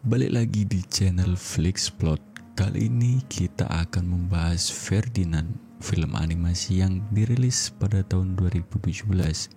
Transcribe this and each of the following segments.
Balik lagi di channel Flixplot. Kali ini kita akan membahas Ferdinand, film animasi yang dirilis pada tahun 2017.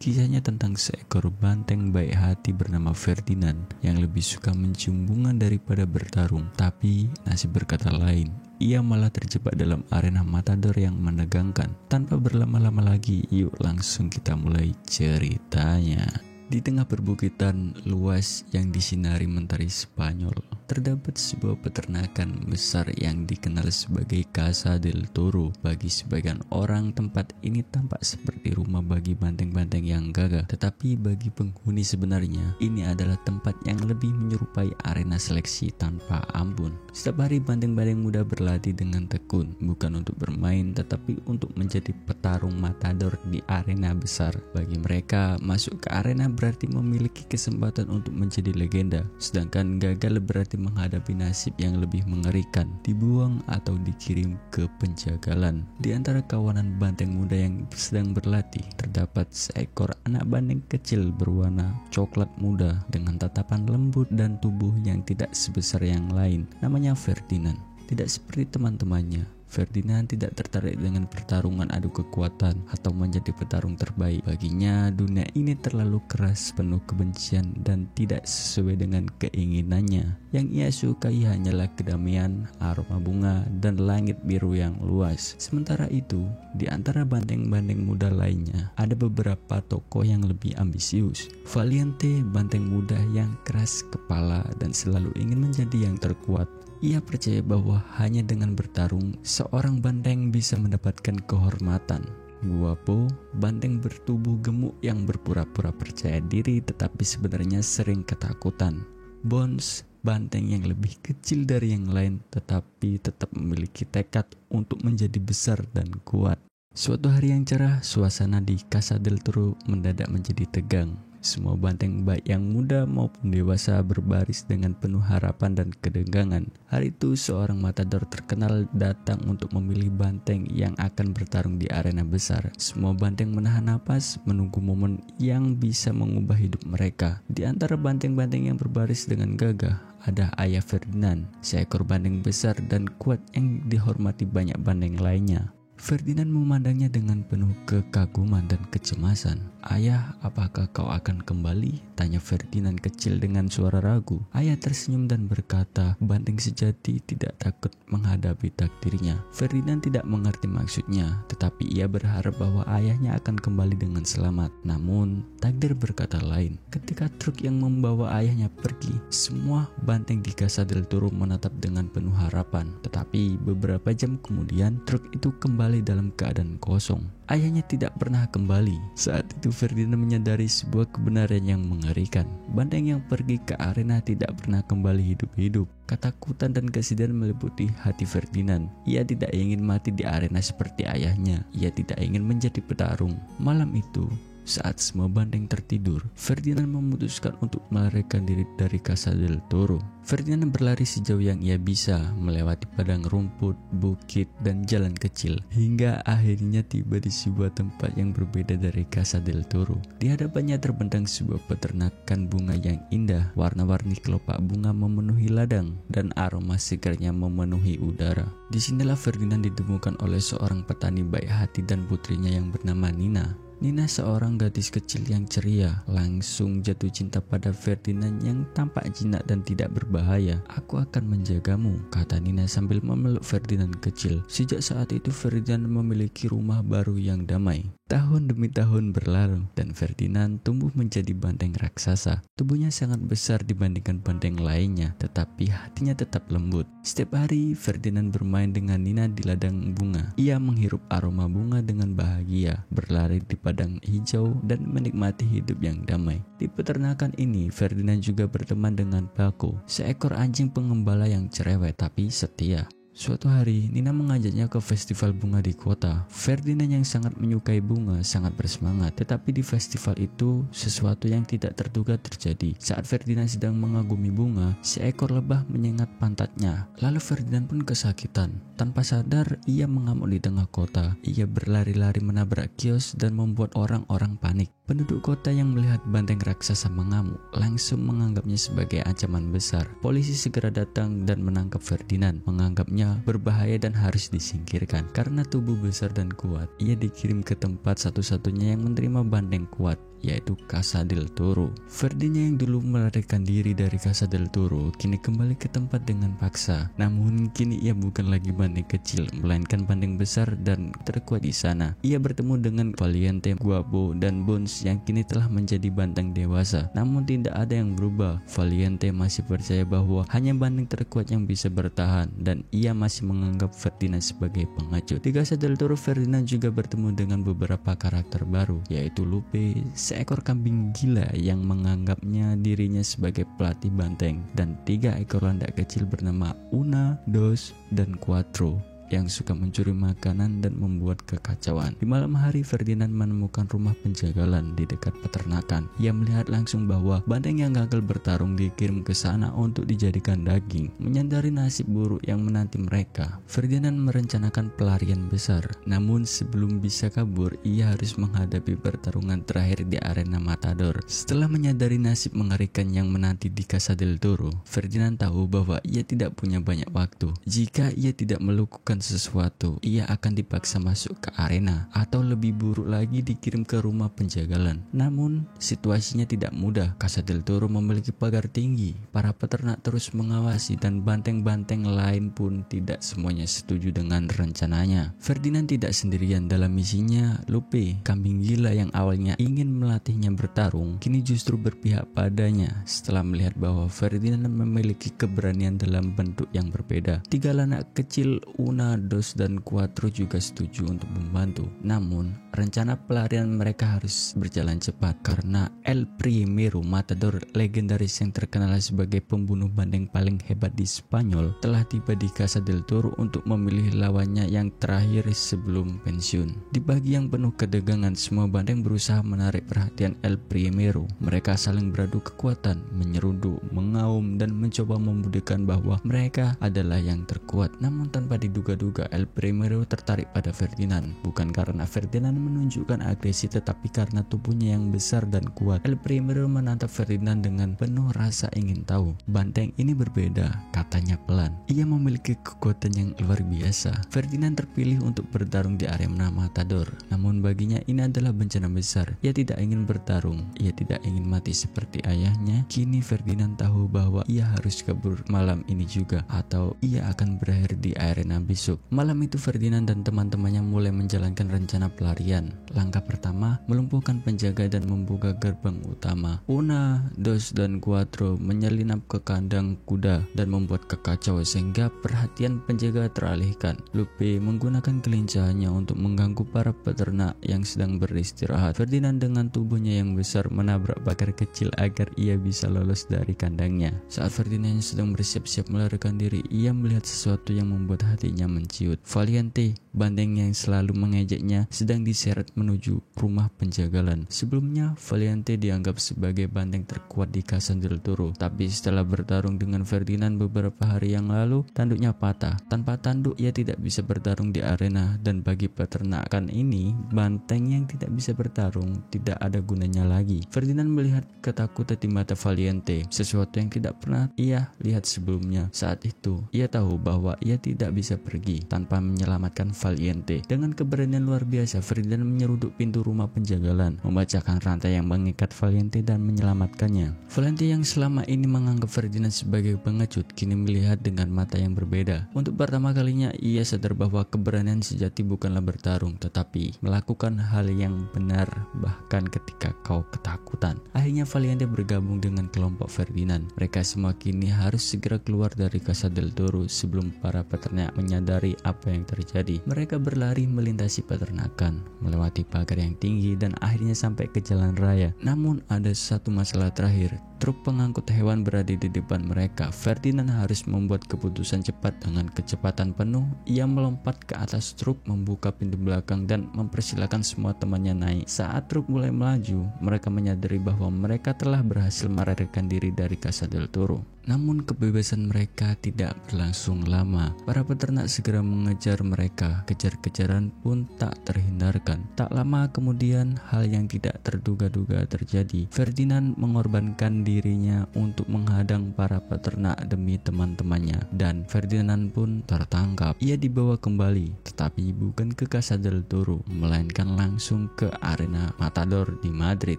Kisahnya tentang seekor banteng baik hati bernama Ferdinand yang lebih suka mencium bunga daripada bertarung. Tapi nasib berkata lain, ia malah terjebak dalam arena matador yang menegangkan. Tanpa berlama-lama lagi, yuk langsung kita mulai ceritanya. Di tengah perbukitan luas yang disinari mentari Spanyol, terdapat sebuah peternakan besar yang dikenal sebagai Casa del Toro. Bagi sebagian orang, tempat ini tampak seperti rumah bagi banteng-banteng yang gagah. Tetapi bagi penghuni sebenarnya, ini adalah tempat yang lebih menyerupai arena seleksi tanpa ampun. Setiap hari banteng-banteng muda berlatih dengan tekun, bukan untuk bermain, tetapi untuk menjadi petarung matador di arena besar. Bagi mereka, masuk ke arena berarti memiliki kesempatan untuk menjadi legenda, sedangkan gagal berarti menghadapi nasib yang lebih mengerikan, dibuang atau dikirim ke penjagalan. Di antara kawanan banteng muda yang sedang berlatih, terdapat seekor anak banteng kecil berwarna coklat muda dengan tatapan lembut dan tubuh yang tidak sebesar yang lain. Namanya Ferdinand. Tidak seperti teman-temannya, Ferdinand tidak tertarik dengan pertarungan adu kekuatan atau menjadi petarung terbaik. Baginya, dunia ini terlalu keras, penuh kebencian, dan tidak sesuai dengan keinginannya. Yang ia sukai hanyalah kedamaian, aroma bunga, dan langit biru yang luas. Sementara itu, di antara banteng-banteng muda lainnya, ada beberapa tokoh yang lebih ambisius. Valiente, banteng muda yang keras kepala dan selalu ingin menjadi yang terkuat. Ia percaya bahwa hanya dengan bertarung, seorang banteng bisa mendapatkan kehormatan. Guapo, banteng bertubuh gemuk yang berpura-pura percaya diri tetapi sebenarnya sering ketakutan. Bones, banteng yang lebih kecil dari yang lain tetapi tetap memiliki tekad untuk menjadi besar dan kuat. Suatu hari yang cerah, suasana di Casa del Toro mendadak menjadi tegang. Semua banteng baik yang muda maupun dewasa berbaris dengan penuh harapan dan ketegangan. Hari itu seorang matador terkenal datang untuk memilih banteng yang akan bertarung di arena besar. Semua banteng menahan napas menunggu momen yang bisa mengubah hidup mereka. Di antara banteng-banteng yang berbaris dengan gagah, ada ayah Ferdinand, seekor banteng besar dan kuat yang dihormati banyak banteng lainnya. Ferdinand memandangnya dengan penuh kekaguman dan kecemasan. "Ayah, apakah kau akan kembali?" tanya Ferdinand kecil dengan suara ragu. Ayah tersenyum dan berkata, banteng sejati tidak takut menghadapi takdirnya. Ferdinand tidak mengerti maksudnya, tetapi ia berharap bahwa ayahnya akan kembali dengan selamat. Namun, takdir berkata lain. Ketika truk yang membawa ayahnya pergi, semua banteng di Casa del Toro menatap dengan penuh harapan. Tetapi beberapa jam kemudian, truk itu kembali dalam keadaan kosong. Ayahnya tidak pernah kembali. Saat itu Ferdinand menyadari sebuah kebenaran yang mengerikan. Banteng yang pergi ke arena tidak pernah kembali hidup-hidup. Ketakutan dan kesedihan meliputi hati Ferdinand. Ia tidak ingin mati di arena seperti ayahnya. Ia tidak ingin menjadi petarung. Malam itu, saat semua banteng tertidur, Ferdinand memutuskan untuk melarikan diri dari Casa del Toro. Ferdinand berlari sejauh yang ia bisa, melewati padang rumput, bukit, dan jalan kecil, hingga akhirnya tiba di sebuah tempat yang berbeda dari Casa del Toro. Di hadapannya terbentang sebuah peternakan bunga yang indah. Warna-warni kelopak bunga memenuhi ladang, dan aroma segarnya memenuhi udara. Disinilah Ferdinand ditemukan oleh seorang petani baik hati dan putrinya yang bernama Nina. Nina, seorang gadis kecil yang ceria, langsung jatuh cinta pada Ferdinand yang tampak jinak dan tidak berbahaya. "Aku akan menjagamu," kata Nina sambil memeluk Ferdinand kecil. Sejak saat itu Ferdinand memiliki rumah baru yang damai. Tahun demi tahun berlalu dan Ferdinand tumbuh menjadi banteng raksasa. Tubuhnya sangat besar dibandingkan banteng lainnya, tetapi hatinya tetap lembut. Setiap hari Ferdinand bermain dengan Nina di ladang bunga. Ia menghirup aroma bunga dengan bahagia, berlari di padang hijau dan menikmati hidup yang damai. Di peternakan ini, Ferdinand juga berteman dengan Paco, seekor anjing pengembala yang cerewet tapi setia. Suatu hari, Nina mengajaknya ke festival bunga di kota. Ferdinand yang sangat menyukai bunga sangat bersemangat, tetapi di festival itu sesuatu yang tidak terduga terjadi. Saat Ferdinand sedang mengagumi bunga, seekor lebah menyengat pantatnya. Lalu Ferdinand pun kesakitan. Tanpa sadar, ia mengamuk di tengah kota. Ia berlari-lari menabrak kios dan membuat orang-orang panik. Penduduk kota yang melihat banteng raksasa mengamuk langsung menganggapnya sebagai ancaman besar. Polisi segera datang dan menangkap Ferdinand, menganggapnya berbahaya dan harus disingkirkan. Karena tubuh besar dan kuat, ia dikirim ke tempat satu-satunya yang menerima banteng kuat, yaitu Casa del Toro. Ferdinand yang dulu melarikan diri dari Casa del Toro kini kembali ke tempat dengan paksa. Namun kini ia bukan lagi banteng kecil, melainkan banteng besar dan terkuat di sana. Ia bertemu dengan Valiente, Guapo, dan Bones yang kini telah menjadi banteng dewasa. Namun tidak ada yang berubah. Valiente masih percaya bahwa hanya banteng terkuat yang bisa bertahan, dan ia masih menganggap Ferdinand sebagai pengecut. Di Casa del Toro, Ferdinand juga bertemu dengan beberapa karakter baru, yaitu Lupe, seekor kambing gila yang menganggapnya dirinya sebagai pelatih banteng, dan 3 ekor landak kecil bernama Una, Dos, dan Cuatro yang suka mencuri makanan dan membuat kekacauan. Di malam hari, Ferdinand menemukan rumah penjagalan di dekat peternakan. Ia melihat langsung bahwa banteng yang gagal bertarung dikirim ke sana untuk dijadikan daging. Menyadari nasib buruk yang menanti mereka, Ferdinand merencanakan pelarian besar. Namun sebelum bisa kabur, ia harus menghadapi pertarungan terakhir di arena Matador. Setelah menyadari nasib mengerikan yang menanti di Casa del Toro, Ferdinand tahu bahwa ia tidak punya banyak waktu. Jika ia tidak melakukan sesuatu, ia akan dipaksa masuk ke arena, atau lebih buruk lagi dikirim ke rumah penjagalan. Namun situasinya tidak mudah. Casa del Toro memiliki pagar tinggi, para peternak terus mengawasi, dan banteng-banteng lain pun tidak semuanya setuju dengan rencananya. Ferdinand tidak sendirian dalam misinya. Lupe, kambing gila yang awalnya ingin melatihnya bertarung, kini justru berpihak padanya setelah melihat bahwa Ferdinand memiliki keberanian dalam bentuk yang berbeda. 3 anak kecil Una, Dos, dan Cuatro juga setuju untuk membantu. Namun, rencana pelarian mereka harus berjalan cepat karena El Primero Matador, legendaris yang terkenal sebagai pembunuh banteng paling hebat di Spanyol, telah tiba di Casa del Toro untuk memilih lawannya yang terakhir sebelum pensiun. Di pagi yang penuh ketegangan, semua banteng berusaha menarik perhatian El Primero. Mereka saling beradu kekuatan, menyeruduk, mengaum, dan mencoba membuktikan bahwa mereka adalah yang terkuat. Namun tanpa diduga-duga, El Primero tertarik pada Ferdinand, bukan karena Ferdinand menunjukkan agresi, tetapi karena tubuhnya yang besar dan kuat. El Primero menatap Ferdinand dengan penuh rasa ingin tahu. Banteng ini berbeda, katanya pelan. Ia memiliki kekuatan yang luar biasa. Ferdinand terpilih untuk bertarung di arena Matador, namun baginya ini adalah bencana besar. Ia tidak ingin bertarung, ia tidak ingin mati seperti ayahnya. Kini Ferdinand tahu bahwa ia harus kabur malam ini juga, atau ia akan berakhir di arena besok. Malam itu Ferdinand dan teman-temannya mulai menjalankan rencana pelarian. Langkah pertama, melumpuhkan penjaga dan membuka gerbang utama. Una, Dos, dan Cuatro menyelinap ke kandang kuda dan membuat kekacauan sehingga perhatian penjaga teralihkan. Lupe menggunakan kelincahannya untuk mengganggu para peternak yang sedang beristirahat. Ferdinand dengan tubuhnya yang besar menabrak pagar kecil agar ia bisa lolos dari kandangnya. Saat Ferdinand sedang bersiap-siap melarikan diri, ia melihat sesuatu yang membuat hatinya menciut. Valiente, banteng yang selalu mengejeknya, sedang diseret menuju rumah penjagalan. Sebelumnya, Valiente dianggap sebagai banteng terkuat di Casa del Toro, tapi setelah bertarung dengan Ferdinand beberapa hari yang lalu, tanduknya patah. Tanpa tanduk, ia tidak bisa bertarung di arena, dan bagi peternakan ini, banteng yang tidak bisa bertarung tidak ada gunanya lagi. Ferdinand melihat ketakutan di mata Valiente, sesuatu yang tidak pernah ia lihat sebelumnya. Saat itu, ia tahu bahwa ia tidak bisa pergi tanpa menyelamatkan Valiente. Dengan keberanian luar biasa, Ferdinand menyeruduk pintu rumah penjagalan, membacakan rantai yang mengikat Valiente dan menyelamatkannya. Valiente yang selama ini menganggap Ferdinand sebagai pengecut, kini melihat dengan mata yang berbeda. Untuk pertama kalinya, ia sadar bahwa keberanian sejati bukanlah bertarung, tetapi melakukan hal yang benar bahkan ketika kau ketakutan. Akhirnya Valiente bergabung dengan kelompok Ferdinand. Mereka semua kini harus segera keluar dari Casa del Toro sebelum para peternak menyadari menyadari apa yang terjadi. Mereka berlari melintasi peternakan, melewati pagar yang tinggi dan akhirnya sampai ke jalan raya. Namun ada satu masalah terakhir. Truk pengangkut hewan berada di depan mereka. Ferdinand harus membuat keputusan cepat. Dengan kecepatan penuh, ia melompat ke atas truk, membuka pintu belakang dan mempersilahkan semua temannya naik. Saat truk mulai melaju, mereka menyadari bahwa mereka telah berhasil melarikan diri dari Casa del Toro. Namun kebebasan mereka tidak berlangsung lama. Para peternak segera mengejar mereka. Kejar-kejaran pun tak terhindarkan. Tak lama kemudian hal yang tidak terduga-duga terjadi. Ferdinand mengorbankan dirinya untuk menghadang para peternak demi teman-temannya, dan Ferdinand pun tertangkap. Ia dibawa kembali, tetapi bukan ke Casa del Toro, melainkan langsung ke arena Matador di Madrid.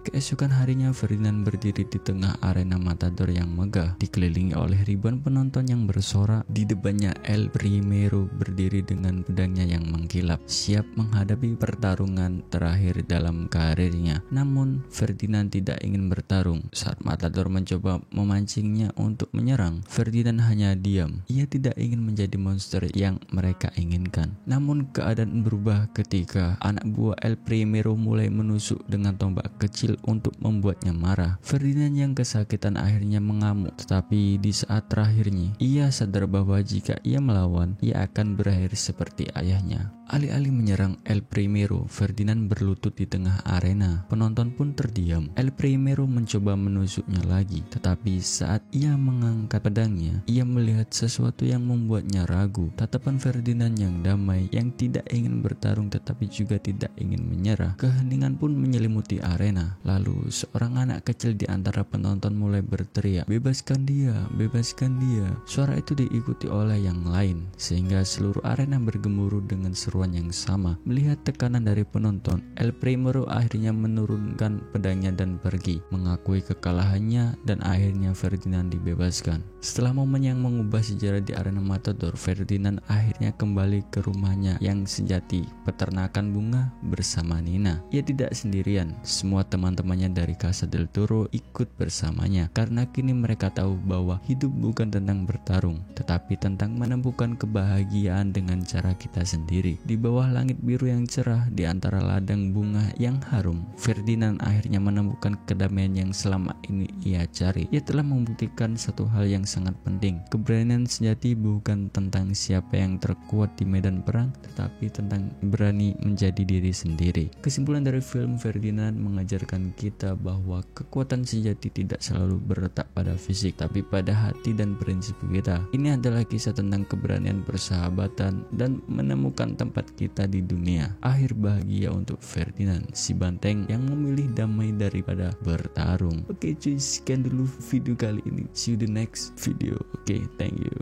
Keesokan harinya Ferdinand berdiri di tengah arena Matador yang megah, dikelilingi oleh ribuan penonton yang bersorak. Di depannya El Primero berdiri dengan pedangnya yang mengkilap, siap menghadapi pertarungan terakhir dalam karirnya. Namun Ferdinand tidak ingin bertarung. Saat Matador mencoba memancingnya untuk menyerang, Ferdinand hanya diam. Ia tidak ingin menjadi monster yang mereka inginkan. Namun keadaan berubah ketika anak buah El Primero mulai menusuk dengan tombak kecil untuk membuatnya marah. Ferdinand yang kesakitan akhirnya mengamuk, tetapi di saat terakhirnya ia sadar bahwa jika ia melawan, ia akan berakhir seperti ayahnya. Alih-alih menyerang El Primero, Ferdinand berlutut di tengah arena. Penonton pun terdiam. El Primero mencoba menusuknya lagi, tetapi saat ia mengangkat pedangnya, ia melihat sesuatu yang membuatnya ragu. Tatapan Ferdinand yang damai, yang tidak ingin bertarung tetapi juga tidak ingin menyerah. Keheningan pun menyelimuti arena. Lalu seorang anak kecil di antara penonton mulai berteriak, "Bebaskan dia, bebaskan dia." Suara itu diikuti oleh yang lain, sehingga seluruh arena bergemuruh dengan seruan yang sama. Melihat tekanan dari penonton, El Primero akhirnya menurunkan pedangnya dan pergi, mengakui kekalahannya, dan akhirnya Ferdinand dibebaskan. Setelah momen yang mengubah sejarah di arena Matador, Ferdinand akhirnya kembali ke rumahnya yang sejati, peternakan bunga, bersama Nina. Ia tidak sendirian, semua teman-temannya dari Casa del Toro ikut bersamanya, karena kini mereka tahu bahwa hidup bukan tentang bertarung, tetapi tentang menemukan kebahagiaan dengan cara kita sendiri. Di bawah langit biru yang cerah, di antara ladang bunga yang harum, Ferdinand akhirnya menemukan kedamaian yang selama ini ia cari. Ia telah membuktikan satu hal yang sangat penting. Keberanian sejati bukan tentang siapa yang terkuat di medan perang, tetapi tentang berani menjadi diri sendiri. Kesimpulan dari film Ferdinand mengajarkan kita bahwa kekuatan sejati tidak selalu berletak pada fisik, tapi pada hati dan prinsip kita. Ini adalah kisah tentang keberanian, persahabatan, dan menemukan tempat kita di dunia. Akhir bahagia untuk Ferdinand, si banteng yang memilih damai daripada bertarung. Oke cuy, sekian dulu video kali ini. See you the next video. Oke, thank you.